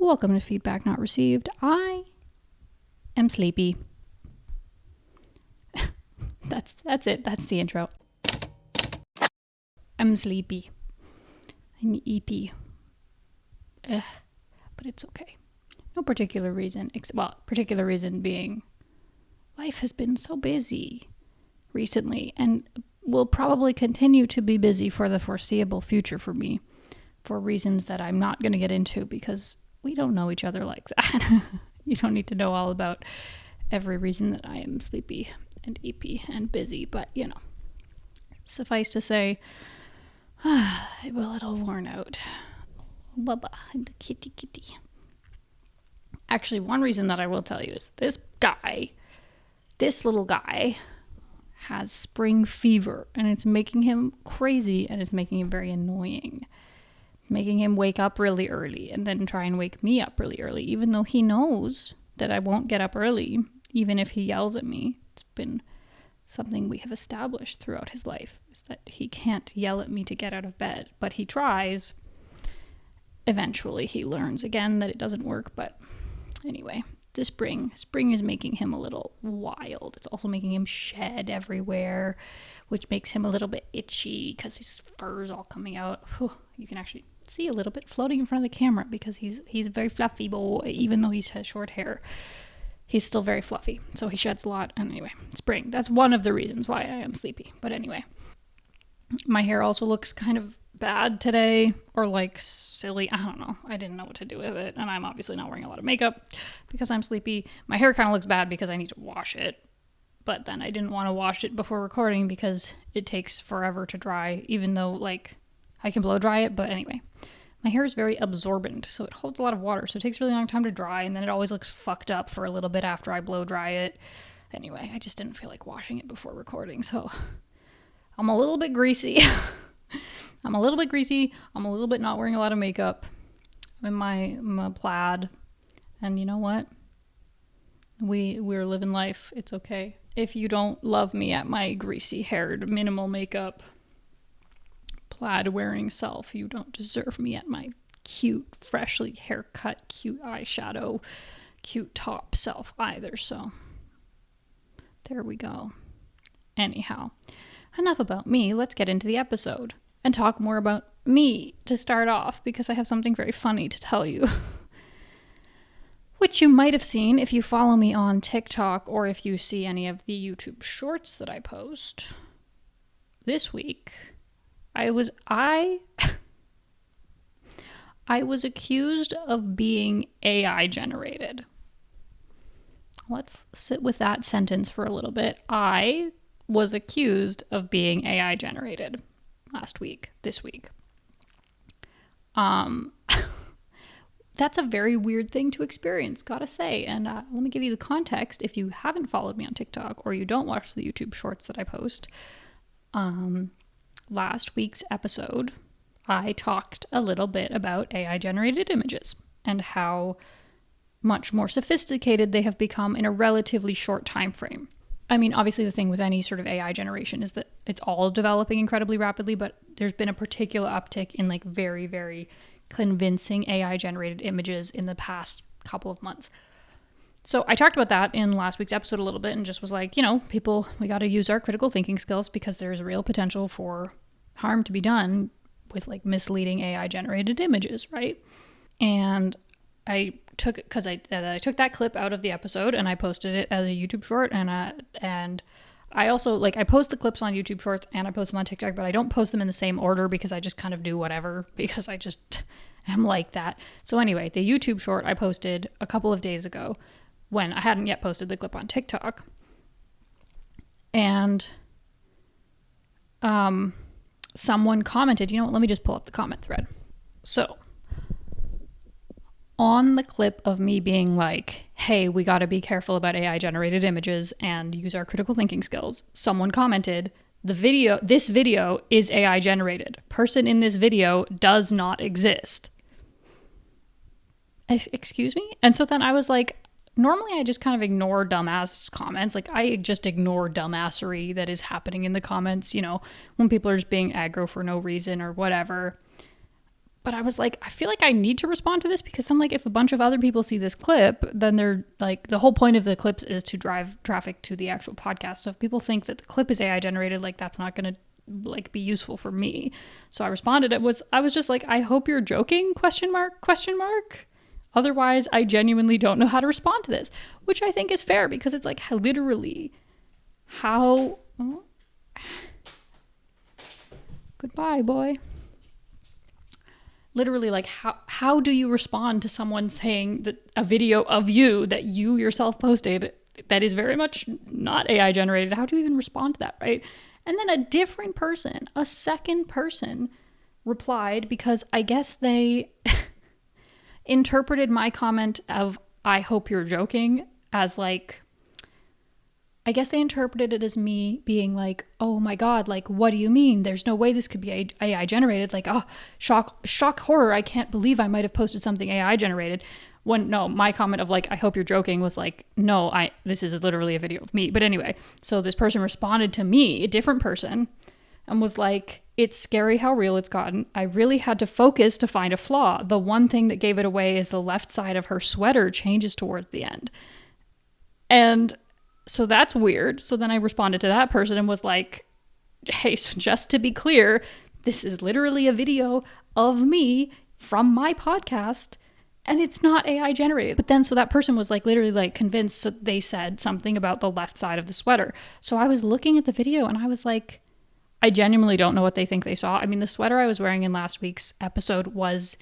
Welcome to Feedback Not Received. I am sleepy. That's it. That's the intro. I'm sleepy. I'm EP. But it's okay. No particular reason. Particular reason being life has been so busy recently and will probably continue to be busy for the foreseeable future for me for reasons that I'm not going to get into because we don't know each other like that. You don't need to know all about every reason that I am sleepy and EP and busy, but suffice to say, I'm a little worn out. Bubba and the kitty. Actually, one reason that I will tell you is this little guy has spring fever and it's making him crazy and it's making him very annoying. Making him wake up really early and then try and wake me up really early, even though he knows that I won't get up early, even if he yells at me. It's been something we have established throughout his life, is that he can't yell at me to get out of bed, but he tries. Eventually he learns again that it doesn't work, but anyway, the spring is making him a little wild. It's also making him shed everywhere, which makes him a little bit itchy because his fur's all coming out. You can actually see a little bit floating in front of the camera because he's a very fluffy boy. Even though he's had short hair, he's still very fluffy, so he sheds a lot. And anyway, spring, that's one of the reasons why I am sleepy. But anyway, my hair also looks kind of bad today, or like silly. I don't know, I didn't know what to do with it, and I'm obviously not wearing a lot of makeup because I'm sleepy. My hair kind of looks bad because I need to wash it, but then I didn't want to wash it before recording because it takes forever to dry, even though like I can blow dry it. But anyway, my hair is very absorbent, so it holds a lot of water, so it takes a really long time to dry, and then it always looks fucked up for a little bit after I blow dry it. Anyway, I just didn't feel like washing it before recording, so I'm a little bit greasy. I'm a little bit not wearing a lot of makeup. I'm in my plaid, and you know what? We're living life. It's okay. If you don't love me at my greasy-haired, minimal makeup, plaid-wearing self, you don't deserve me at my cute, freshly haircut, cute eyeshadow, cute top self either. So there we go. Anyhow, enough about me. Let's get into the episode and talk more about me to start off, because I have something very funny to tell you. Which you might have seen if you follow me on TikTok or if you see any of the YouTube shorts that I post. This week, I was accused of being AI generated. Let's sit with that sentence for a little bit. I was accused of being AI generated this week. That's a very weird thing to experience, gotta say. And let me give you the context. If you haven't followed me on TikTok or you don't watch the YouTube shorts that I post, last week's episode, I talked a little bit about AI-generated images and how much more sophisticated they have become in a relatively short time frame. I mean, obviously the thing with any sort of AI generation is that it's all developing incredibly rapidly, but there's been a particular uptick in like very, very convincing AI-generated images in the past couple of months. So I talked about that in last week's episode a little bit and just was like, people, we got to use our critical thinking skills because there's real potential for harm to be done with like misleading AI-generated images, right? And I took that clip out of the episode and I posted it as a YouTube short, and I also I post the clips on YouTube shorts and I post them on TikTok, but I don't post them in the same order because I just kind of do whatever because I just am like that. So anyway, the YouTube short I posted a couple of days ago when I hadn't yet posted the clip on TikTok, and someone commented, let me just pull up the comment thread. So on the clip of me being like, hey, we got to be careful about AI generated images and use our critical thinking skills, someone commented, this video is AI generated. Person in this video does not exist. Excuse me? And so then I was like, normally I just kind of ignore dumbass comments. Like I just ignore dumbassery that is happening in the comments, when people are just being aggro for no reason or whatever. But I was like, I feel like I need to respond to this, because then like if a bunch of other people see this clip, then they're like, the whole point of the clips is to drive traffic to the actual podcast. So if people think that the clip is AI generated, like that's not going to like be useful for me. So I responded. I was just like, I hope you're joking, question mark, question mark. Otherwise, I genuinely don't know how to respond to this, which I think is fair, because it's like literally how... Oh. Goodbye, boy. Literally, like, how do you respond to someone saying that a video of you that you yourself posted that is very much not AI generated? How do you even respond to that, right? And then a different person, a second person, replied, because I guess they interpreted my comment of "I hope you're joking" as like, I guess they interpreted it as me being like, oh my God, like, what do you mean? There's no way this could be AI generated. Like, oh, shock, horror. I can't believe I might have posted something AI generated. When no, my comment of like, I hope you're joking was like, no, this is literally a video of me. But anyway, so this person responded to me, a different person, and was like, it's scary how real it's gotten. I really had to focus to find a flaw. The one thing that gave it away is the left side of her sweater changes towards the end. And so that's weird. So then I responded to that person and was like, hey, so just to be clear, this is literally a video of me from my podcast, and it's not AI generated. But then, so that person was like literally like convinced, so they said something about the left side of the sweater. So I was looking at the video and I was like, I genuinely don't know what they think they saw. I mean, the sweater I was wearing in last week's episode it was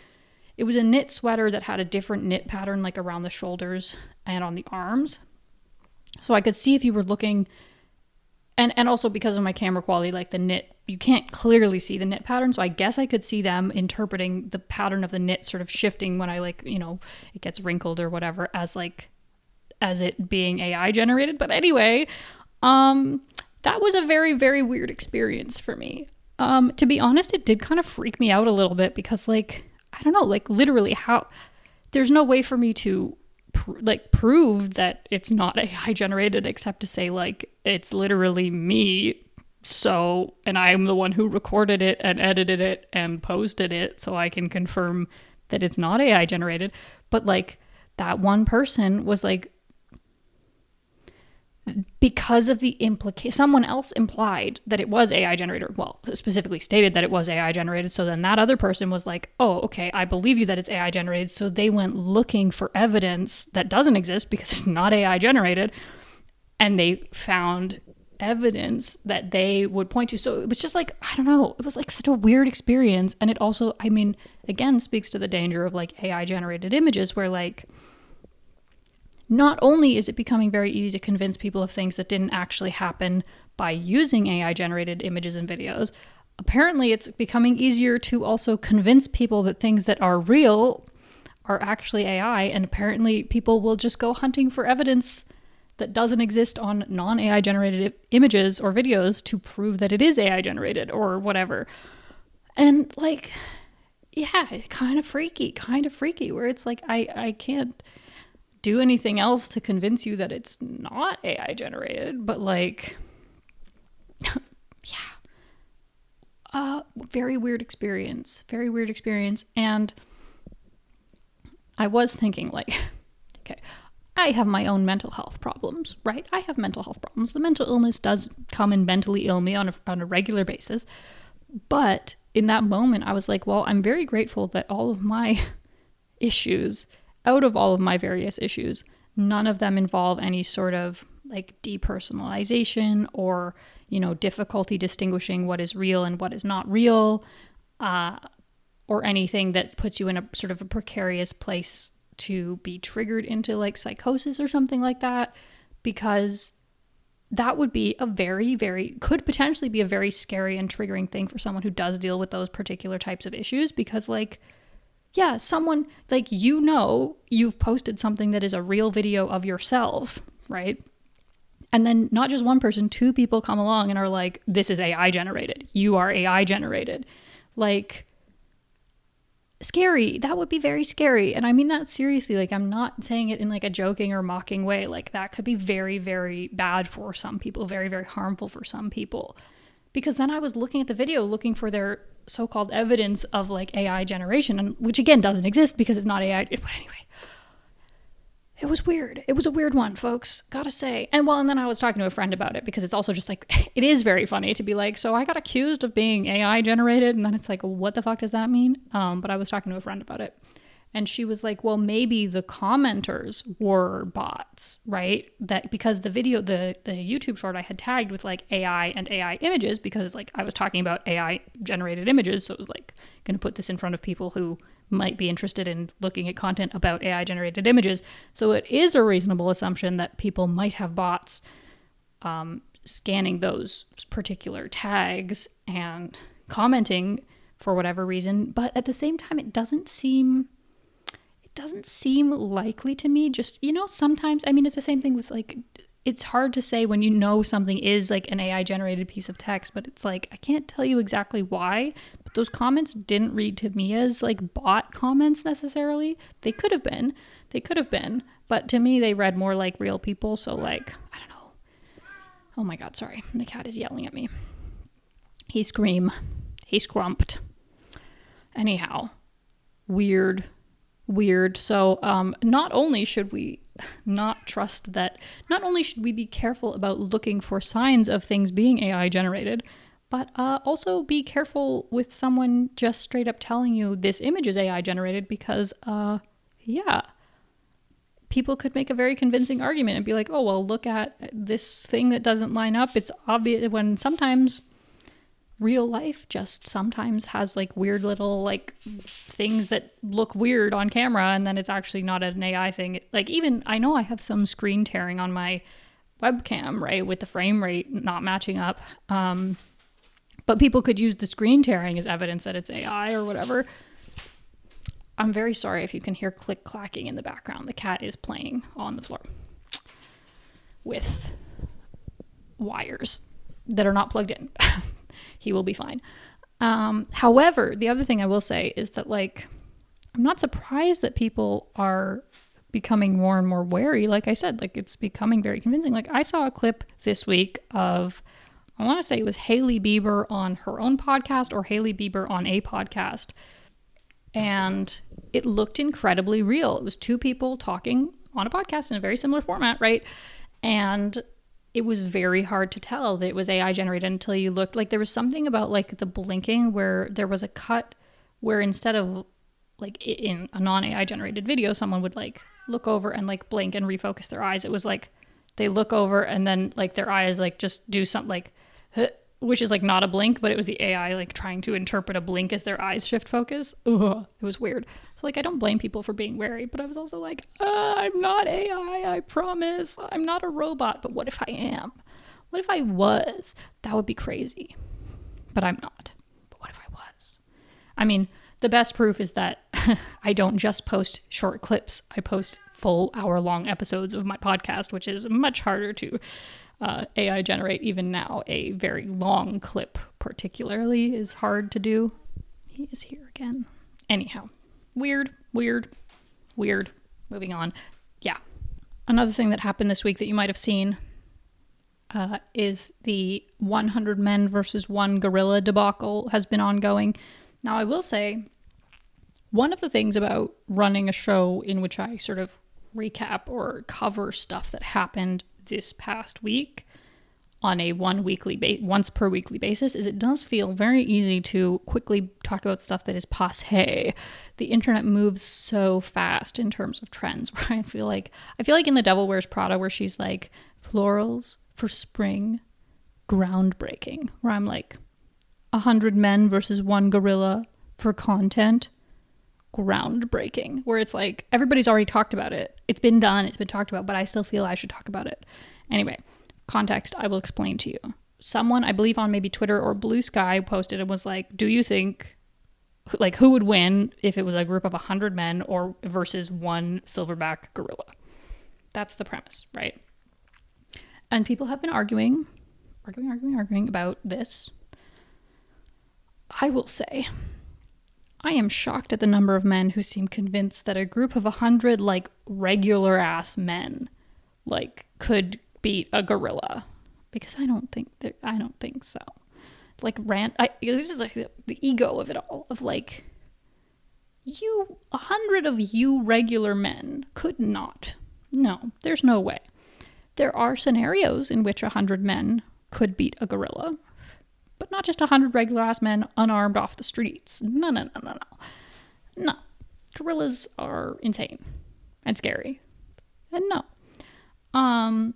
a knit sweater that had a different knit pattern, like around the shoulders and on the arms. So I could see if you were looking, and also because of my camera quality, like the knit, you can't clearly see the knit pattern. So I guess I could see them interpreting the pattern of the knit sort of shifting when I like, you know, it gets wrinkled or whatever as it being AI generated. But anyway, that was a very, very weird experience for me. To be honest, it did kind of freak me out a little bit, because like, I don't know, like literally there's no way for me to prove that it's not AI generated except to say like, it's literally me. So, and I'm the one who recorded it and edited it and posted it, so I can confirm that it's not AI generated. But like that one person was like, because of the someone else implied that it was AI generated, well, specifically stated that it was AI generated. So then that other person was like, oh, okay, I believe you that it's AI generated. So they went looking for evidence that doesn't exist because it's not AI generated. And they found evidence that they would point to. So it was just like, I don't know, it was like such a weird experience. And it also, I mean, again, speaks to the danger of like AI generated images, where like, not only is it becoming very easy to convince people of things that didn't actually happen by using AI generated images and videos, apparently it's becoming easier to also convince people that things that are real are actually AI. And apparently people will just go hunting for evidence that doesn't exist on non-AI generated images or videos to prove that it is AI generated or whatever. And like, yeah, kind of freaky, where it's like, I can't do anything else to convince you that it's not AI generated, but like, yeah, very weird experience. And I was thinking like, okay, I have my own mental health problems, right? I have mental health problems. The mental illness does come and mentally ill me on a regular basis. But in that moment, I was like, well, I'm very grateful that all of my issues, out of all of my various issues, none of them involve any sort of like depersonalization or, you know, difficulty distinguishing what is real and what is not real, or anything that puts you in a sort of a precarious place to be triggered into like psychosis or something like that, because that would be could potentially be a very scary and triggering thing for someone who does deal with those particular types of issues. Because like, yeah, someone like, you know, you've posted something that is a real video of yourself, right? And then not just one person, two people come along and are like, this is AI generated. You are AI generated. Like, scary. That would be very scary. And I mean that seriously. Like, I'm not saying it in like a joking or mocking way. Like, that could be very, very bad for some people, very, very harmful for some people. Because then I was looking at the video, looking for their so-called evidence of like AI generation, and which again doesn't exist because it's not AI. But anyway, it was weird. It was a weird one, folks, gotta say. And then I was talking to a friend about it because it's also just like, it is very funny to be like, so I got accused of being AI generated, and then it's like, what the fuck does that mean? But I was talking to a friend about it. And she was like, well, maybe the commenters were bots, right? That because the video, the YouTube short I had tagged with like AI and AI images, because it's like I was talking about AI generated images. So it was like going to put this in front of people who might be interested in looking at content about AI generated images. So it is a reasonable assumption that people might have bots scanning those particular tags and commenting for whatever reason. But at the same time, it doesn't seem likely to me. Just, sometimes, I mean, it's the same thing with like, it's hard to say when something is like an AI generated piece of text, but it's like, I can't tell you exactly why, but those comments didn't read to me as like bot comments necessarily. They could have been, but to me, they read more like real people. So like, I don't know. Oh my God, sorry. The cat is yelling at me. He scrumped. Anyhow, weird. So not only should we be careful about looking for signs of things being AI generated, but also be careful with someone just straight up telling you this image is AI generated, because people could make a very convincing argument and be like, oh, well, look at this thing that doesn't line up. It's obvious, when sometimes real life just sometimes has like weird little like things that look weird on camera, and then it's actually not an AI thing. Like, even I know I have some screen tearing on my webcam, right, with the frame rate not matching up, but people could use the screen tearing as evidence that it's AI or whatever. I'm very sorry if you can hear click clacking in the background. The cat is playing on the floor with wires that are not plugged in. He will be fine. However, the other thing I will say is that, like, I'm not surprised that people are becoming more and more wary. Like I said, like, it's becoming very convincing. Like, I saw a clip this week of, I want to say it was Hailey Bieber on her own podcast or Hailey Bieber on a podcast, and it looked incredibly real. It was two people talking on a podcast in a very similar format, right? And it was very hard to tell that it was AI generated until you looked. Like, there was something about like the blinking where there was a cut where instead of like in a non-AI generated video, someone would like look over and like blink and refocus their eyes. It was like they look over and then like their eyes like just do something like, which is like not a blink, but it was the AI like trying to interpret a blink as their eyes shift focus. Ugh, it was weird. So like, I don't blame people for being wary, but I was also like, I'm not AI, I promise. I'm not a robot. But what if I am? What if I was? That would be crazy. But I'm not. But what if I was? I mean, the best proof is that I don't just post short clips. I post full hour-long episodes of my podcast, which is much harder to AI generate. Even now, a very long clip particularly is hard to do. He is here again. Anyhow, weird. Moving on. Yeah. Another thing that happened this week that you might have seen is the 100 men versus one gorilla debacle has been ongoing. Now, I will say, one of the things about running a show in which I sort of recap or cover stuff that happened this past week on a once per weekly basis is it does feel very easy to quickly talk about stuff that is passé. The internet moves so fast in terms of trends, where I feel like in The Devil Wears Prada, where she's like, florals for spring, groundbreaking, where I'm like, 100 men versus one gorilla for content, groundbreaking, where it's like, everybody's already talked about it. It's been done. It's been talked about, but I still feel I should talk about it. Anyway, context, I will explain to you. Someone, I believe on maybe Twitter or Blue Sky, posted and was like, do you think, like, who would win if it was a group of 100 men or versus one silverback gorilla? That's the premise, right? And people have been arguing about this. I will say, I am shocked at the number of men who seem convinced that a group of 100 like regular ass men like could beat a gorilla, because I don't think so. like this is like the ego of it all, of like, 100 of you regular men could not. No, there's no way. There are scenarios in which 100 men could beat a gorilla, but not just 100 regular ass men unarmed off the streets. No. No. Gorillas are insane and scary. And no.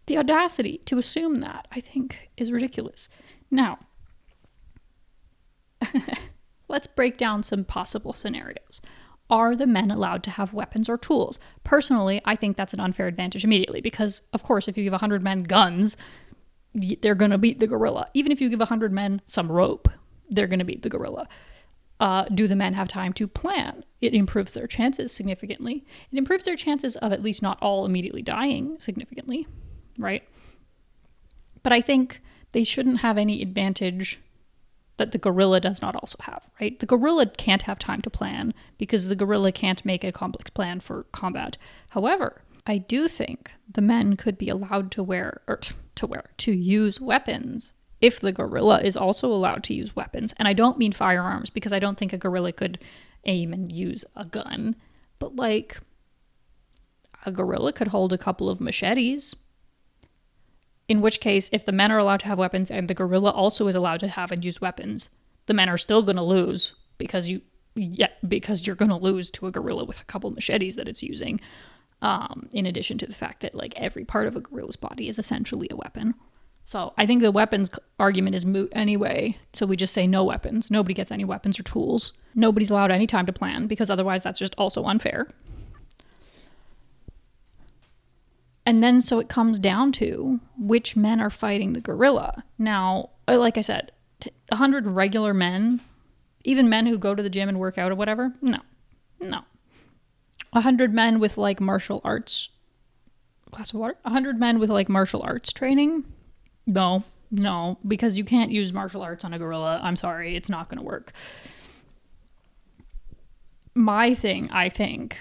The audacity to assume that, I think, is ridiculous. Now, let's break down some possible scenarios. Are the men allowed to have weapons or tools? Personally, I think that's an unfair advantage immediately because, of course, if you give 100 men guns, they're going to beat the gorilla. Even if you give 100 men some rope, they're going to beat the gorilla. Do the men have time to plan? It improves their chances significantly. It improves their chances of at least not all immediately dying significantly, right? But I think they shouldn't have any advantage that the gorilla does not also have, right? The gorilla can't have time to plan because the gorilla can't make a complex plan for combat. However, I do think the men could be allowed to use weapons if the gorilla is also allowed to use weapons. And I don't mean firearms because I don't think a gorilla could aim and use a gun, but like a gorilla could hold a couple of machetes. In which case, if the men are allowed to have weapons and the gorilla also is allowed to have and use weapons, the men are still going to lose because you're going to lose to a gorilla with a couple machetes that it's using. In addition to the fact that like every part of a gorilla's body is essentially a weapon. So I think the weapons argument is moot anyway. So we just say no weapons. Nobody gets any weapons or tools. Nobody's allowed any time to plan because otherwise that's just also unfair. And then so it comes down to which men are fighting the gorilla. Now, like I said, 100 regular men, even men who go to the gym and work out or whatever, no. 100 men with like martial arts, glass of water, 100 men with like martial arts training, no, because you can't use martial arts on a gorilla. I'm sorry, it's not going to work. My thing, I think,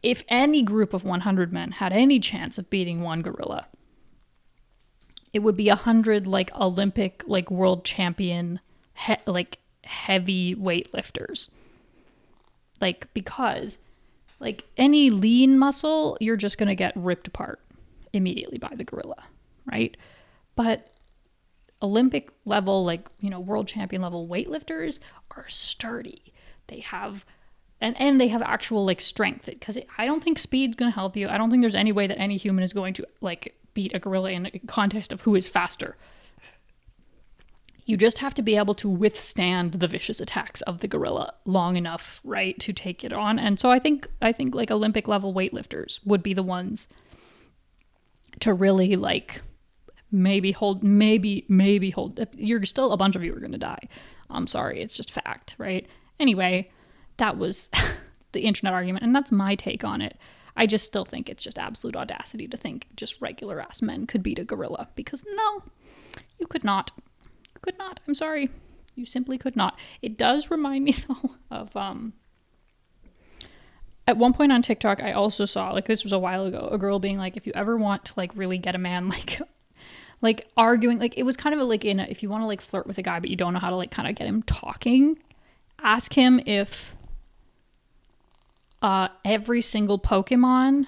if any group of 100 men had any chance of beating one gorilla, it would be 100 like Olympic, like world champion, like heavy weightlifters. Like, because like any lean muscle, you're just going to get ripped apart immediately by the gorilla, right? But Olympic level, like, world champion level weightlifters are sturdy. They have And they have actual like strength, because I don't think speed's going to help you. I don't think there's any way that any human is going to like beat a gorilla in a contest of who is faster. You just have to be able to withstand the vicious attacks of the gorilla long enough, right, to take it on. And so I think like Olympic level weightlifters would be the ones to really like maybe hold. You're still, a bunch of you are going to die. I'm sorry, it's just fact, right? Anyway, that was the internet argument, and that's my take on it. I just still think it's just absolute audacity to think just regular ass men could beat a gorilla, because no, you could not. You could not. I'm sorry. You simply could not. It does remind me though of at one point on TikTok, I also saw, like, this was a while ago, a girl being like, if you ever want to like really get a man like arguing, like it was kind of a, like, if you want to like flirt with a guy but you don't know how to like kind of get him talking, ask him if every single Pokemon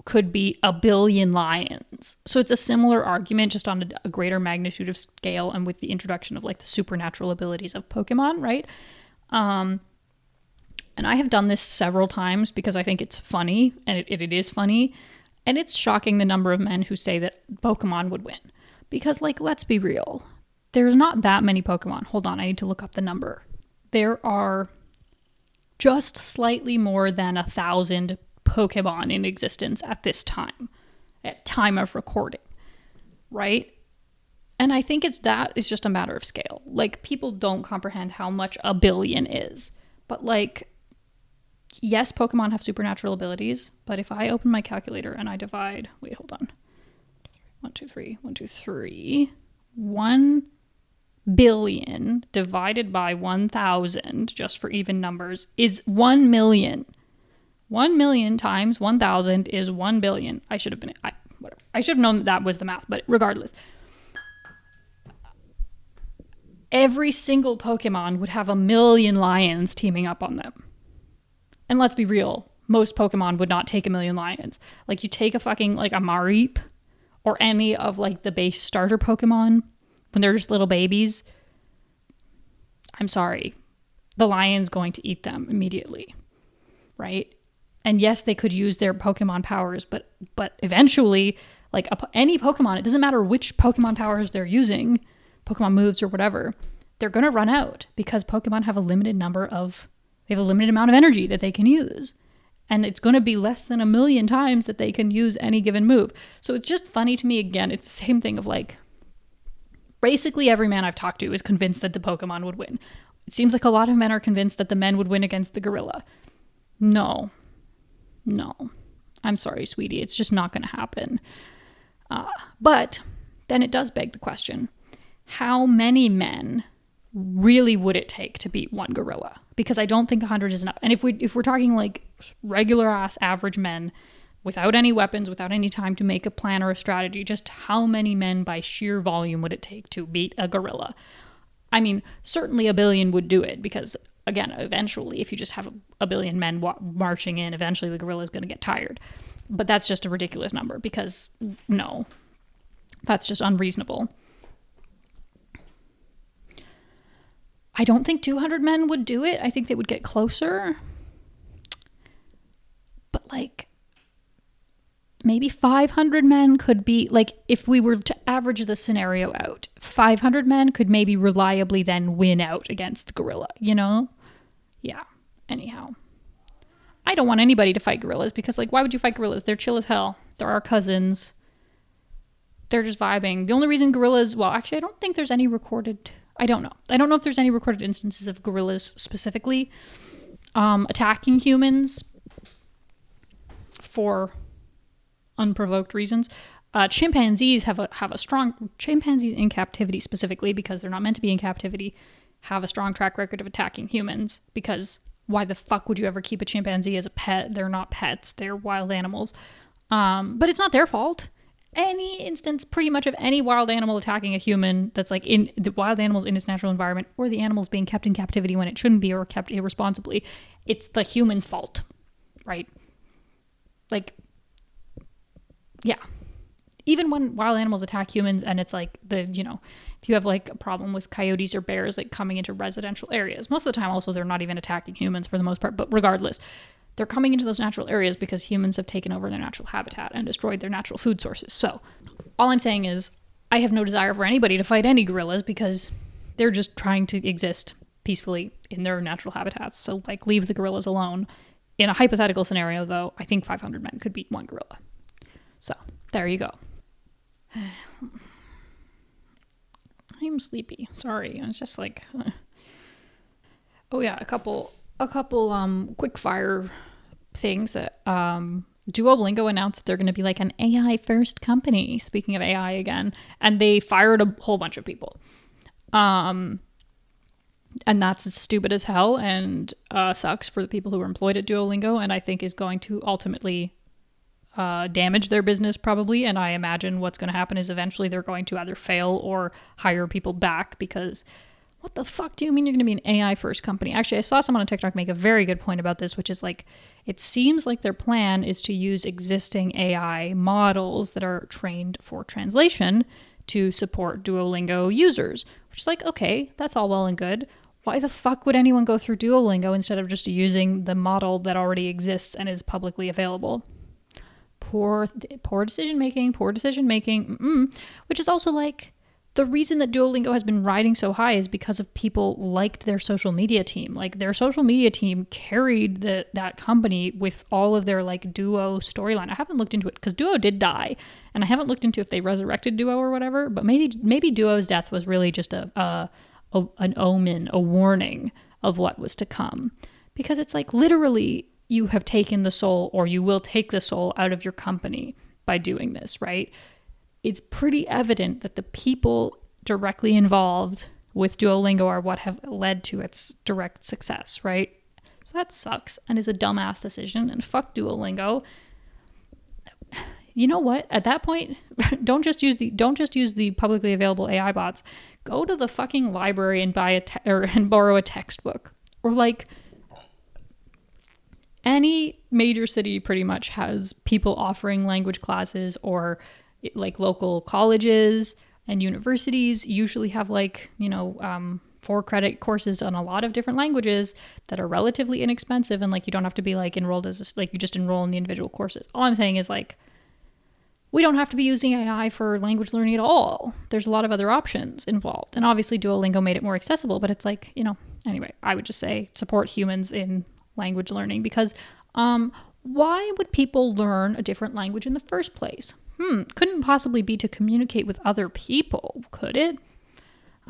could beat 1 billion lions. So it's a similar argument, just on a greater magnitude of scale, and with the introduction of like the supernatural abilities of Pokemon, right? And I have done this several times because I think it's funny, and it is funny, and it's shocking the number of men who say that Pokemon would win. Because, like, let's be real, there's not that many Pokemon. Hold on, I need to look up the number. There are just slightly more than 1,000 Pokemon in existence at this time, at time of recording, right? And I think that is just a matter of scale. Like, people don't comprehend how much 1 billion is. But like, yes, Pokemon have supernatural abilities, but if I open my calculator and I divide, wait, hold on. 1, 2, 3. 1 billion divided by 1,000, just for even numbers, is 1 million. 1 million times 1,000 is 1 billion. I should have known that was the math, but regardless. every single Pokemon would have a million lions teaming up on them. And let's be real, most Pokemon would not take a million lions. Like, you take a fucking, like, a Mareep or any of, like, the base starter Pokemon when they're just little babies. I'm sorry. The lion's going to eat them immediately, right? And yes, they could use their Pokemon powers, but eventually, like, any Pokemon, it doesn't matter which Pokemon powers they're using, Pokemon moves or whatever, they're going to run out because Pokemon have a limited amount of energy that they can use. And it's going to be less than 1 million times that they can use any given move. So it's just funny to me, again, it's the same thing of, like, basically every man I've talked to is convinced that the Pokemon would win. It seems like a lot of men are convinced that the men would win against the gorilla. No. I'm sorry, sweetie. It's just not going to happen. But then it does beg the question, how many men really would it take to beat one gorilla? Because I don't think 100 is enough. And if we're talking like regular ass average men without any weapons, without any time to make a plan or a strategy, just how many men by sheer volume would it take to beat a gorilla? I mean, certainly 1 billion would do it because, again, eventually, if you just have a billion men marching in, eventually the gorilla is going to get tired. But that's just a ridiculous number because, no, that's just unreasonable. I don't think 200 men would do it. I think they would get closer. But, like, maybe 500 men could be, like, if we were to average the scenario out, 500 men could maybe reliably then win out against the gorilla, you know? Yeah. Anyhow. I don't want anybody to fight gorillas because, like, why would you fight gorillas? They're chill as hell. They're our cousins. They're just vibing. The only reason gorillas, well, actually, I don't think there's any recorded, I don't know. I don't know if there's any recorded instances of gorillas specifically attacking humans for unprovoked reasons. Chimpanzees have a strong, chimpanzees in captivity specifically, because they're not meant to be in captivity, have a strong track record of attacking humans, because why the fuck would you ever keep a chimpanzee as a pet? They're not pets, they're wild animals. But it's not their fault. Any instance pretty much of any wild animal attacking a human that's like in the wild animals in its natural environment, or the animals being kept in captivity when it shouldn't be, or kept irresponsibly, it's the human's fault, right? Like, yeah. Even when wild animals attack humans and it's like if you have like a problem with coyotes or bears like coming into residential areas, most of the time also they're not even attacking humans for the most part, but regardless, they're coming into those natural areas because humans have taken over their natural habitat and destroyed their natural food sources. So all I'm saying is I have no desire for anybody to fight any gorillas because they're just trying to exist peacefully in their natural habitats. So like leave the gorillas alone. In a hypothetical scenario though, I think 500 men could beat one gorilla. So there you go. I'm sleepy. Sorry. It's just like, oh yeah, a couple quick fire things. Duolingo announced that they're going to be like an AI first company. Speaking of AI again, and they fired a whole bunch of people. And that's stupid as hell and sucks for the people who were employed at Duolingo, and I think is going to ultimately damage their business probably. And I imagine what's going to happen is eventually they're going to either fail or hire people back, because what the fuck do you mean you're going to be an AI first company? Actually, I saw someone on TikTok make a very good point about this, which is like, it seems like their plan is to use existing AI models that are trained for translation to support Duolingo users, which is like, okay, that's all well and good. Why the fuck would anyone go through Duolingo instead of just using the model that already exists and is publicly available? Poor decision making, which is also like, the reason that Duolingo has been riding so high is because of people liked their social media team. Like their social media team carried that company with all of their like Duo storyline. I haven't looked into it because Duo did die, and I haven't looked into if they resurrected Duo or whatever. But maybe Duo's death was really just an omen, a warning of what was to come, because it's like literally you have taken the soul, or you will take the soul out of your company by doing this, right? It's pretty evident that the people directly involved with Duolingo are what have led to its direct success, right? So that sucks and is a dumbass decision, and fuck Duolingo. You know what? At that point, don't just use the publicly available AI bots. go to the fucking library and buy and borrow a textbook. Or like any major city pretty much has people offering language classes, or like local colleges and universities usually have like, 4-credit courses on a lot of different languages that are relatively inexpensive, and like you don't have to be like enrolled as like you just enroll in the individual courses. All I'm saying is like we don't have to be using AI for language learning at all. There's a lot of other options involved, and obviously Duolingo made it more accessible, but it's like, anyway, I would just say support humans in language learning, because why would people learn a different language in the first place? Couldn't possibly be to communicate with other people, could it?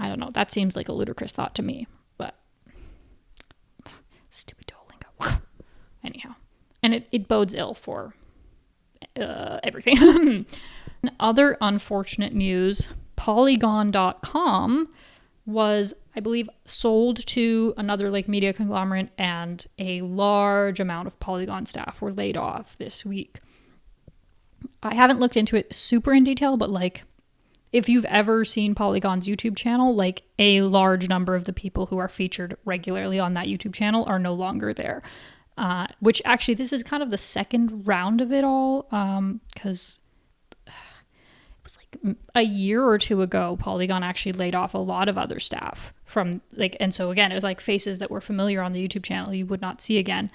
I don't know. That seems like a ludicrous thought to me, but stupid Duolingo. Anyhow, and it bodes ill for everything. Other unfortunate news, Polygon.com was, I believe, sold to another like media conglomerate, and a large amount of Polygon staff were laid off this week. I haven't looked into it super in detail, but like if you've ever seen Polygon's YouTube channel, like a large number of the people who are featured regularly on that YouTube channel are no longer there. Which actually, this is kind of the second round of it all, because it was like a year or two ago, Polygon actually laid off a lot of other staff from like, and so again, it was like faces that were familiar on the YouTube channel you would not see again,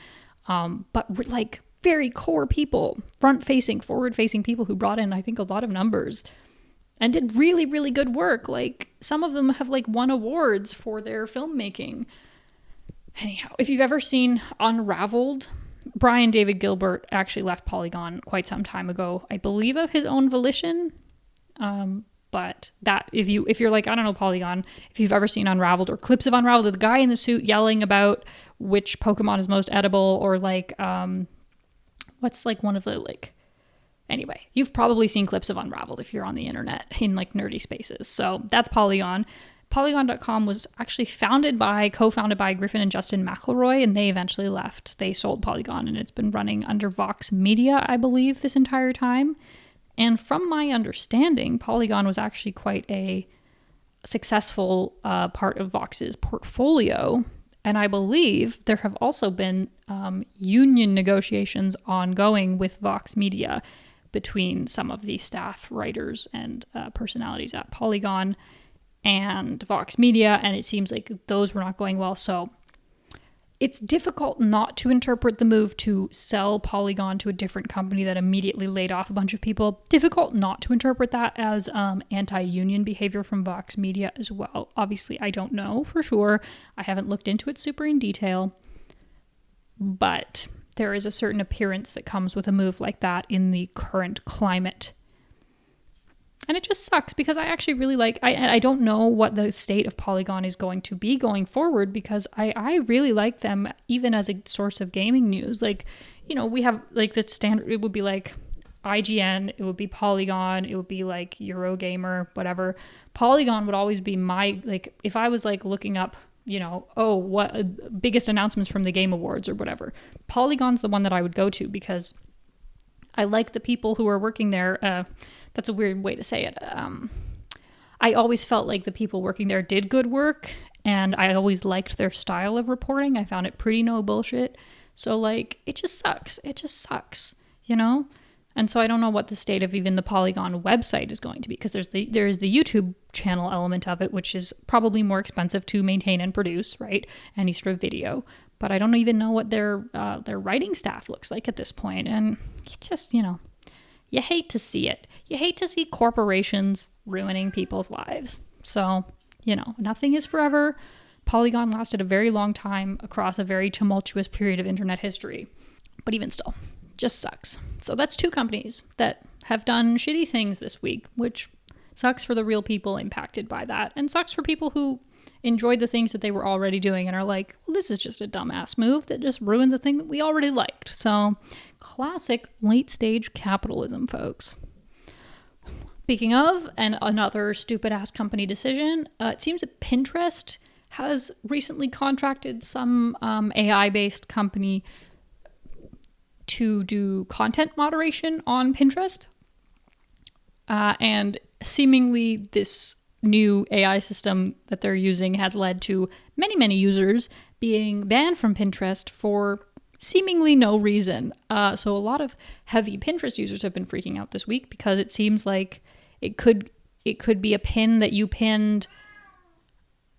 but like very core people, front-facing, forward-facing people who brought in, I think, a lot of numbers and did really, really good work. Like some of them have like won awards for their filmmaking. Anyhow, if you've ever seen Unraveled, Brian David Gilbert actually left Polygon quite some time ago, I believe of his own volition. But that if you're like, I don't know, Polygon, if you've ever seen Unraveled or clips of Unraveled, the guy in the suit yelling about which Pokemon is most edible, or like, what's like one of the like, anyway, you've probably seen clips of Unraveled if you're on the internet in like nerdy spaces. So that's Polygon. Polygon.com was actually co-founded by Griffin and Justin McElroy, and they eventually left. They sold Polygon, and it's been running under Vox Media, I believe, this entire time. And from my understanding, Polygon was actually quite a successful part of Vox's portfolio. And I believe there have also been union negotiations ongoing with Vox Media between some of the staff, writers, and personalities at Polygon and Vox Media, and it seems like those were not going well. So it's difficult not to interpret the move to sell Polygon to a different company that immediately laid off a bunch of people. Difficult not to interpret that as anti-union behavior from Vox Media as well. Obviously, I don't know for sure. I haven't looked into it super in detail, but there is a certain appearance that comes with a move like that in the current climate. And it just sucks, because I actually really like, I don't know what the state of Polygon is going to be going forward, because I really like them even as a source of gaming news. Like, we have like the standard, it would be like IGN, it would be Polygon, it would be like Eurogamer, whatever. Polygon would always be my, like, if I was like looking up, what biggest announcements from the Game Awards or whatever, Polygon's the one that I would go to, because I like the people who are working there. That's a weird way to say it. I always felt like the people working there did good work, and I always liked their style of reporting. I found it pretty no bullshit. So like, it just sucks. It just sucks, And so I don't know what the state of even the Polygon website is going to be, because there is the YouTube channel element of it, which is probably more expensive to maintain and produce, right? Any sort of video. But I don't even know what their writing staff looks like at this point. And just, you hate to see it. You hate to see corporations ruining people's lives. So, nothing is forever. Polygon lasted a very long time across a very tumultuous period of internet history. But even still, just sucks. So that's two companies that have done shitty things this week, which sucks for the real people impacted by that, and sucks for people who enjoyed the things that they were already doing and are like, well, this is just a dumbass move that just ruined the thing that we already liked. So classic late stage capitalism, folks. Speaking of, and another stupid ass company decision, it seems that Pinterest has recently contracted some AI based company to do content moderation on Pinterest. And seemingly this new AI system that they're using has led to many, many users being banned from Pinterest for seemingly no reason. So a lot of heavy Pinterest users have been freaking out this week because it seems like it could be a pin that you pinned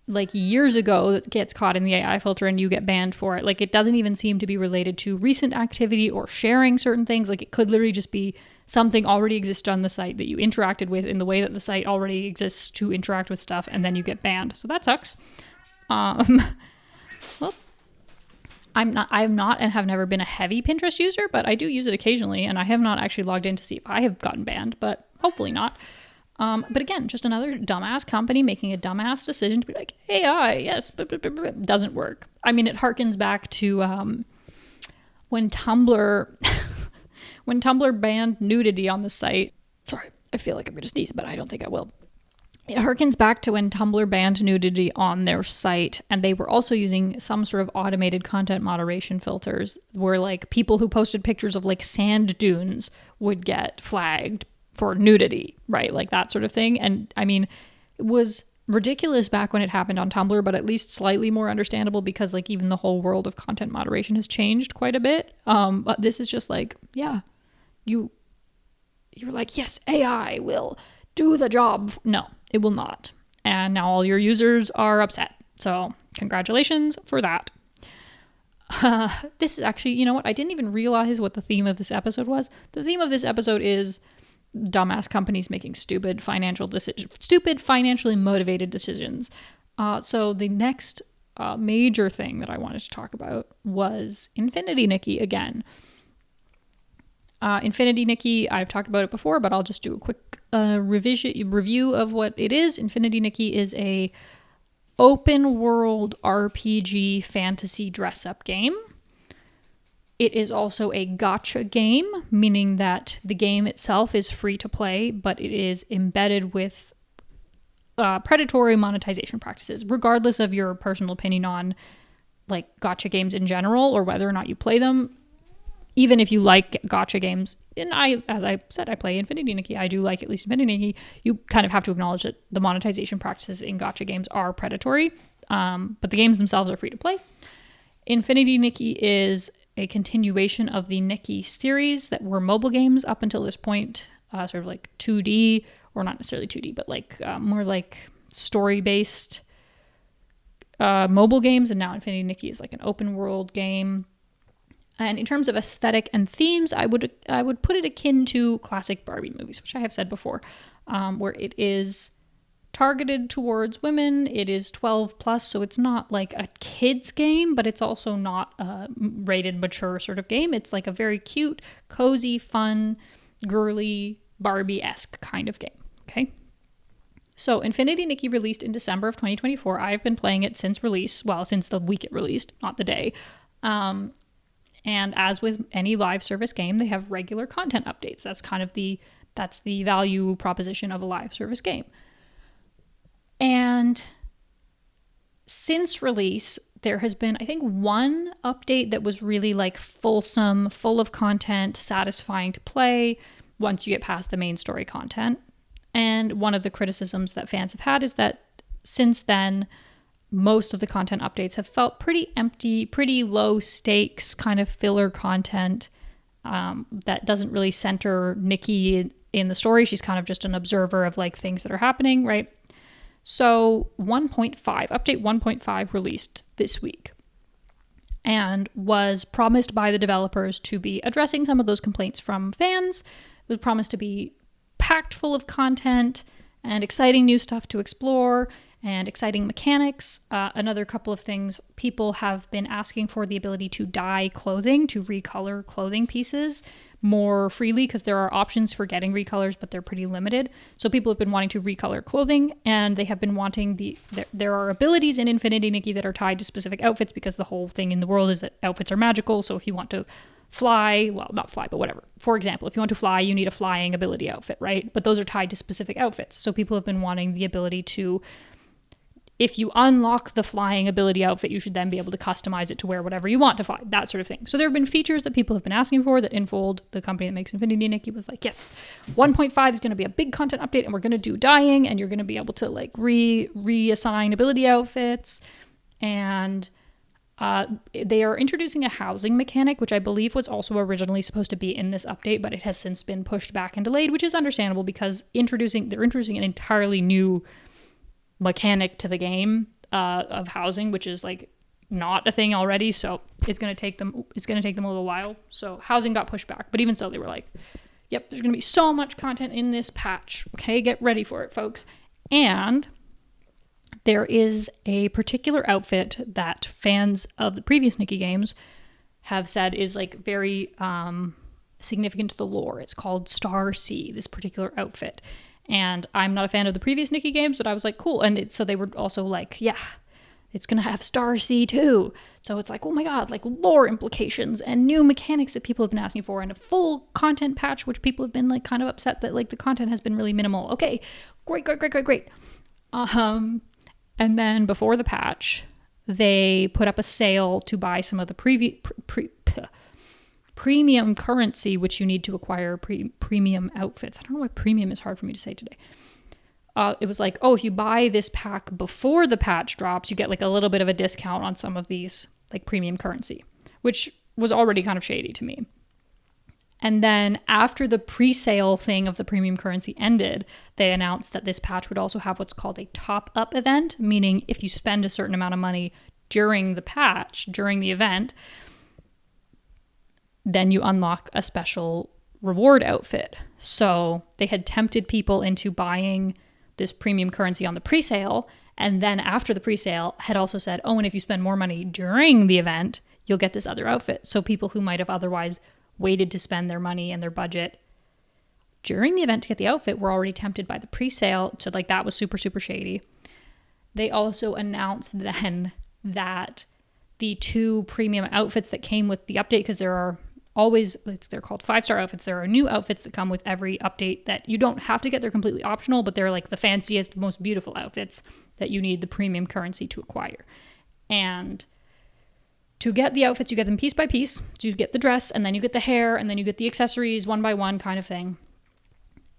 like years ago that gets caught in the AI filter and you get banned for it. Like, it doesn't even seem to be related to recent activity or sharing certain things. Like, it could literally just be something already exists on the site that you interacted with in the way that the site already exists to interact with stuff, and then you get banned. So that sucks. Well, I'm not and have never been a heavy Pinterest user, but I do use it occasionally, and I have not actually logged in to see if I have gotten banned, but hopefully not. But again, just another dumbass company making a dumbass decision to be like, AI, yes, doesn't work. I mean, it harkens back to when Tumblr banned nudity on the site. Sorry, I feel like I'm going to sneeze, but I don't think I will. It harkens back to when Tumblr banned nudity on their site, and they were also using some sort of automated content moderation filters where like people who posted pictures of like sand dunes would get flagged for nudity, right? Like that sort of thing. And I mean, it was ridiculous back when it happened on Tumblr, but at least slightly more understandable because like even the whole world of content moderation has changed quite a bit. But this is just like, yeah, you're like, yes, AI will do the job. No, it will not. And now all your users are upset. So congratulations for that. This is actually, you know what? I didn't even realize what the theme of this episode was. The theme of this episode is dumbass companies making stupid financially motivated decisions. So the next major thing that I wanted to talk about was Infinity Nikki again. Infinity Nikki, I've talked about it before, but I'll just do a quick review of what it is. Infinity Nikki is a open world RPG fantasy dress-up game. It is also a gacha game, meaning that the game itself is free to play, but it is embedded with predatory monetization practices, regardless of your personal opinion on like gacha games in general or whether or not you play them. Even if you like gacha games, and as I said, I play Infinity Nikki, I do like at least Infinity Nikki, you kind of have to acknowledge that the monetization practices in gacha games are predatory, but the games themselves are free to play. Infinity Nikki is a continuation of the Nikki series that were mobile games up until this point, sort of like 2D, or not necessarily 2D, but like more like story-based mobile games, and now Infinity Nikki is like an open world game. And in terms of aesthetic and themes, I would put it akin to classic Barbie movies, which I have said before, where it is targeted towards women. It is 12 plus, so it's not like a kid's game, but it's also not a rated mature sort of game. It's like a very cute, cozy, fun, girly, Barbie-esque kind of game, okay? So Infinity Nikki released in December of 2024. I've been playing it since release, well, since the week it released, not the day. And as with any live service game, they have regular content updates. That's kind of the value proposition of a live service game. And since release, there has been, I think, one update that was really like fulsome, full of content, satisfying to play once you get past the main story content. And one of the criticisms that fans have had is that since then, most of the content updates have felt pretty empty, pretty low stakes kind of filler content that doesn't really center Nikki in the story. She's kind of just an observer of like things that are happening, right? So update 1.5 released this week and was promised by the developers to be addressing some of those complaints from fans. It was promised to be packed full of content and exciting new stuff to explore and exciting mechanics. Another couple of things, people have been asking for the ability to dye clothing, to recolor clothing pieces more freely, because there are options for getting recolors, but they're pretty limited. So people have been wanting to recolor clothing, and they have been wanting there are abilities in Infinity Nikki that are tied to specific outfits, because the whole thing in the world is that outfits are magical. So if you want to fly, well, not fly, but whatever. For example, if you want to fly, you need a flying ability outfit, right? But those are tied to specific outfits. So people have been wanting the ability to if you unlock the flying ability outfit, you should then be able to customize it to wear whatever you want to fly, that sort of thing. So there have been features that people have been asking for that Infold, the company that makes Infinity Nikki, was like, yes, 1.5 is going to be a big content update and we're going to do dyeing and you're going to be able to like reassign ability outfits. And they are introducing a housing mechanic, which I believe was also originally supposed to be in this update, but it has since been pushed back and delayed, which is understandable because they're introducing an entirely new mechanic to the game of housing, which is like not a thing already. So it's going to take them a little while. So housing got pushed back, but even so, they were like, yep, there's going to be so much content in this patch. Okay, get ready for it, folks. And there is a particular outfit that fans of the previous Nikki games have said is like very significant to the lore. It's called Star Sea, this particular outfit. And I'm not a fan of the previous Nikki games, but I was like, cool. And so they were also like, yeah, it's going to have Star Sea too. So it's like, oh my God, like lore implications and new mechanics that people have been asking for and a full content patch, which people have been like kind of upset that like the content has been really minimal. Okay, great. And then before the patch, they put up a sale to buy some of the premium currency, which you need to acquire premium outfits. I don't know why premium is hard for me to say today. It was like, oh, if you buy this pack before the patch drops, you get like a little bit of a discount on some of these like premium currency, which was already kind of shady to me. And then after the pre-sale thing of the premium currency ended, they announced that this patch would also have what's called a top-up event, meaning if you spend a certain amount of money during the patch, during the event, then you unlock a special reward outfit. So they had tempted people into buying this premium currency on the pre-sale, and then after the pre-sale had also said, oh, and if you spend more money during the event, you'll get this other outfit. So people who might have otherwise waited to spend their money and their budget during the event to get the outfit were already tempted by the pre-sale. So like that was super, super shady. They also announced then that the 2 premium outfits that came with the update, because there are always, they're called 5-star outfits. There are new outfits that come with every update that you don't have to get. They're completely optional, but they're like the fanciest, most beautiful outfits that you need the premium currency to acquire. And to get the outfits, you get them piece by piece. So you get the dress, and then you get the hair, and then you get the accessories one by one kind of thing.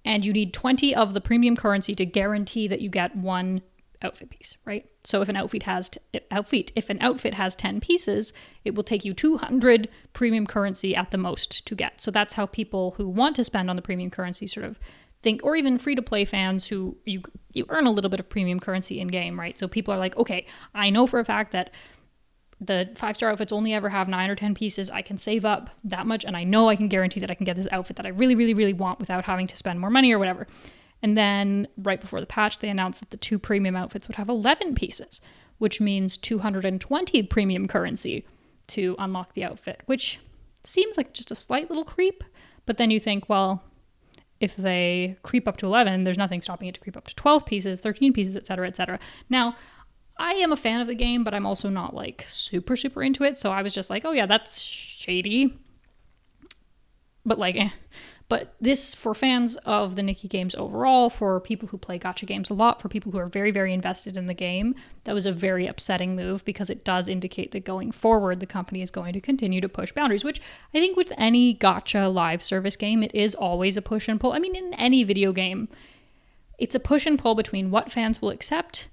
And you need 20 of the premium currency to guarantee that you get one outfit piece, right? So if an outfit has 10 pieces, it will take you 200 premium currency at the most to get. So that's how people who want to spend on the premium currency sort of think, or even free-to-play fans who you earn a little bit of premium currency in-game, right? So people are like, okay, I know for a fact that the 5-star outfits only ever have 9 or 10 pieces. I can save up that much, and I know I can guarantee that I can get this outfit that I really, really, really want without having to spend more money or whatever. And then right before the patch, they announced that the 2 premium outfits would have 11 pieces, which means 220 premium currency to unlock the outfit, which seems like just a slight little creep. But then you think, well, if they creep up to 11, there's nothing stopping it to creep up to 12 pieces, 13 pieces, etc., etc. Now, I am a fan of the game, but I'm also not like super, super into it. So I was just like, oh yeah, that's shady. But like, But this, for fans of the Nikki games overall, for people who play gacha games a lot, for people who are very, very invested in the game, that was a very upsetting move because it does indicate that going forward, the company is going to continue to push boundaries, which I think with any gacha live service game, it is always a push and pull. I mean, in any video game, it's a push and pull between what fans will accept